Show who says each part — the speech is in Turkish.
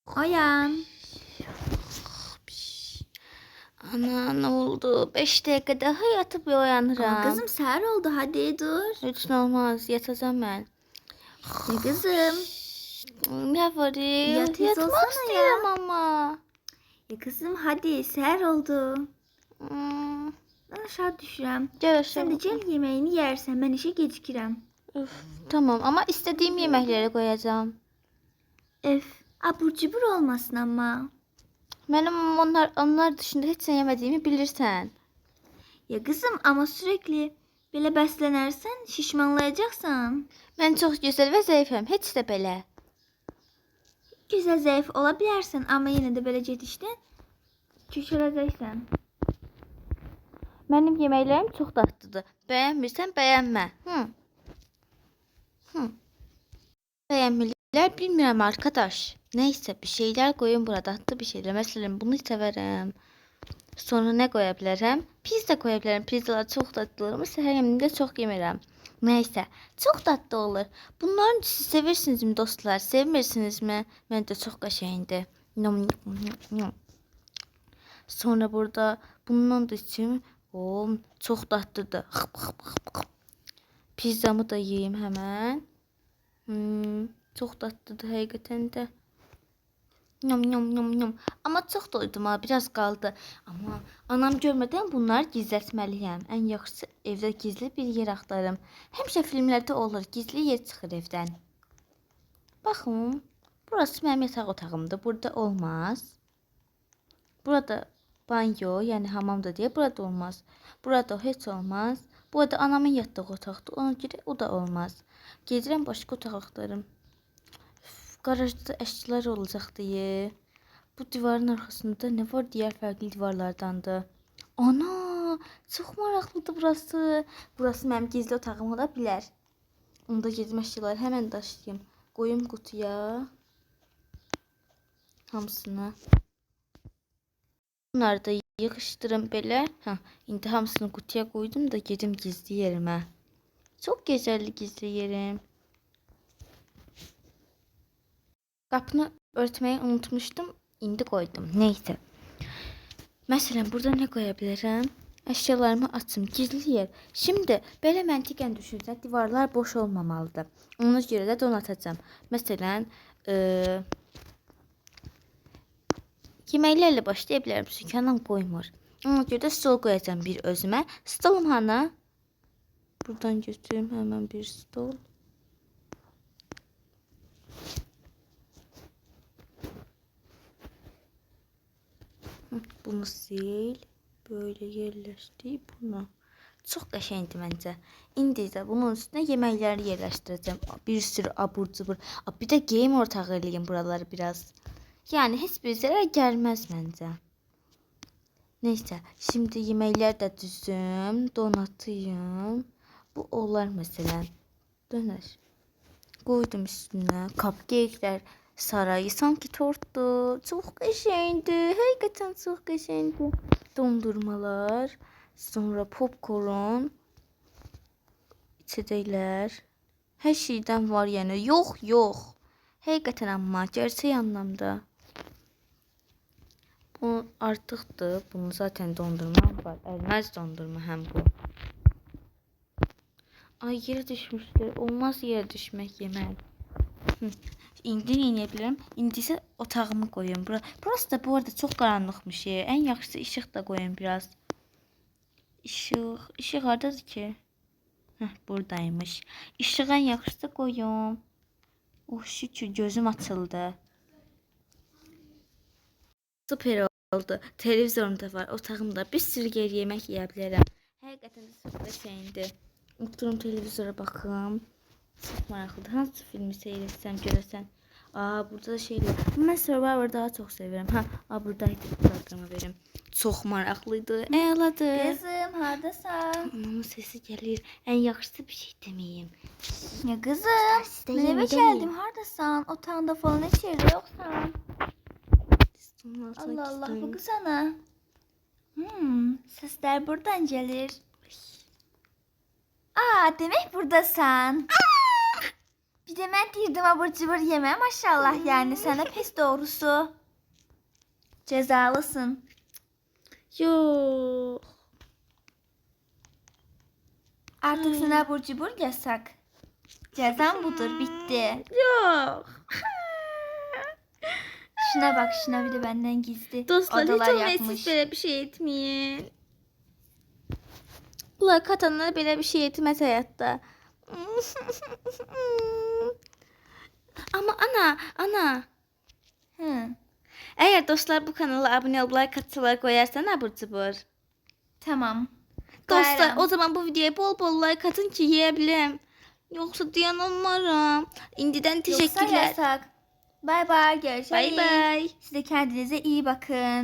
Speaker 1: Oyan.
Speaker 2: Ana ne oldu? 5 dakika daha yatıp
Speaker 1: Ama
Speaker 2: uyanıram.
Speaker 1: kızım səhər oldu, hadi dur.
Speaker 2: Hiç olmaz. Yatacağım ben.
Speaker 1: Ya kızım.
Speaker 2: Ne var ya?
Speaker 1: Yat, hiç
Speaker 2: Yatmak
Speaker 1: olsana
Speaker 2: istiyorum ama.
Speaker 1: Ya kızım hadi səhər oldu.
Speaker 2: Hmm,
Speaker 1: Ben aşağı düşürəm.
Speaker 2: Gel
Speaker 1: Sen de
Speaker 2: aşağı.
Speaker 1: gel yemeğini yersen, ben işe gecikirəm.
Speaker 2: Üf, tamam ama istediğim yemekleri koyacağım.
Speaker 1: Abur cubur olmasın ama.
Speaker 2: Benim onlar dışında hiç yemediğimi bilirsen.
Speaker 1: Ya kızım ama sürekli belə bəslənərsən şişmanlayacaksan.
Speaker 2: Ben çok güzel ve zayıfım. Hiç de belə.
Speaker 1: Güzel zayıf ola bilərsən ama yine de belə gedişdən küçüləcəksən.
Speaker 2: Benim yemeklerim çok tatlıdır. Beğenmirsen beğenme. Beğenmeliler bilmiyorum arkadaş. Neyse bir şeyler koyun burada. Tatlı bir şeyler. Mesela bunu severim. Sonra ne koyabilirim? Pizza koyabilirim. Pizzalar çok tatlı olur ama her yemeğimde çok yemirəm. Neyse. Çok tatlı olur. Bunların siz seversiniz mi dostlar? Sevmirsiniz mi? Ben de çok kaşıydı. Sonra burada bundan da içim. Çok tatlıdır. Pizzamı da yiyeyim hemen. Çok tatlıdır hakikaten de. Yum. Ama çok doydum ha, biraz kaldı. Ama anam görmeden bunları gizletmeliyim. En yaxşısı evde gizli bir yer axtarım. Həmişə filmlerde olur, gizli yer çıxır evden. Baxın, burası mənim yataq otağımdır. Burada olmaz. Burada banyo, yani hamamda diye burada olmaz. Burada hiç olmaz. Burada anamın yatdığı otaqdır. Ona göre o da olmaz. Gedirəm başqa otaq axtarım. Garajda əşyalar olacaq deyə. Bu divarın arkasında ne var? Diğer farklı divarlardandı. Ana, çok maraqlıdır burası. Burası mənim gizli otağım ola bilər. Onda gezmə əşyaları hemen daşıyayım. Qoyum qutuya. Hamısını. Bunları da yığışdırım belə. İndi hamısını qutuya koydum da gedim gizli yerime. Çok güzelli gizli yerim. Qapını örtmeyi unutmuştum. İndi koydum. Neyse. Mesela burada ne koyabilirim? Eşyalarımı açım. Gizli yer. Şimdi belə məntiqən düşünsək divarlar boş olmamalıdır. Ona göre de donatacağım. Mesela yeməklərlə başlaya bilərəm. Çünki anam qoymur. Ona göre de stol koyacağım bir özüme. Stolum hana? Buradan götüreyim hemen bir stol. Bunu sil. Böyle yerleştir bunu. Çok qəşəngdir məncə. İndi də bunun üstünə yeməkləri yerləşdirəcəm. Bir sürü abur cubur. Bir də game ortağı eləyim buraları biraz. Yani heç bir zərər gəlməz məncə. Neyse, şimdi yeməklər də düzüm, donatayım. Bu olar məsələn. Dönər. Koydum üstüne. Cupcake'ler sarayı sanki torttu. Çok qəşəngdir. Hakikaten çok qəşəngdir. Dondurmalar. Sonra popcorn. İçecekler. Her şeyden var yani. Yok. Hakikaten ama gerçek anlamda. Bu artıqdır. Bunu zaten dondurma var. Elmez dondurma hem bu. Ay yere düşmüştür. Olmaz yere düşmek yemek. İndi yenebilirim. İndi ise otağımı koyayım. Burası da bu arada çok karanlıkmış ya. En yaxşısı ışık da koyayım biraz. Işık hardadır ki? Buradaymış. Işığı en yaxşısı koyayım. Oh şükür gözüm açıldı. Süper oldu. Televizorum da var. Otağımda bir sürü yer yemek yiyebilirim. Hakikaten de çok şeyindi. Oturum televizyona bakım. Çok maraqlıdır. Hansı filmi seyretsem görəsən. Burada da şeyler. Ben Survivor daha çok severim. Buradaydı. Programa verim. Çok maraqlıydı. Əladır.
Speaker 1: Kızım hardasan?
Speaker 2: Anamın sesi gelir. En yaxşısı bir şey demeyeyim.
Speaker 1: Ya kızım, ben eve geldim, hardasan? Otağında falan hiç yeri yoksan. Allah Allah, baksana. Sesler buradan gelir. Demek buradasan. Bir de ben deyirdim abur cubur yeme maşallah yani sana pes doğrusu. Cezalısın.
Speaker 2: Yox.
Speaker 1: Artık sana abur cubur yasak. Cezan budur bitti.
Speaker 2: Yox.
Speaker 1: Şuna bak şuna bir de benden gizli
Speaker 2: Dostlar hiç
Speaker 1: odalar
Speaker 2: olmaya
Speaker 1: yapmış.
Speaker 2: siz belə bir şey etməyin. Bunlar katanlar belə bir şey etməz həyatda. Amma ana.
Speaker 1: Hı,
Speaker 2: Əgər dostlar bu kanala abunə olub like atsalar qoyarsan abur cubur.
Speaker 1: tamam.
Speaker 2: Dostlar
Speaker 1: Koyarım.
Speaker 2: o zaman bu videoya bol like atın ki yeyə biləm. Yoxsa dayanamaram. İndidən
Speaker 1: Yoksa
Speaker 2: təşəkkürlər.
Speaker 1: yasak. Bay bay görüşürüz.
Speaker 2: Bay bay.
Speaker 1: Siz de kendinize iyi bakın.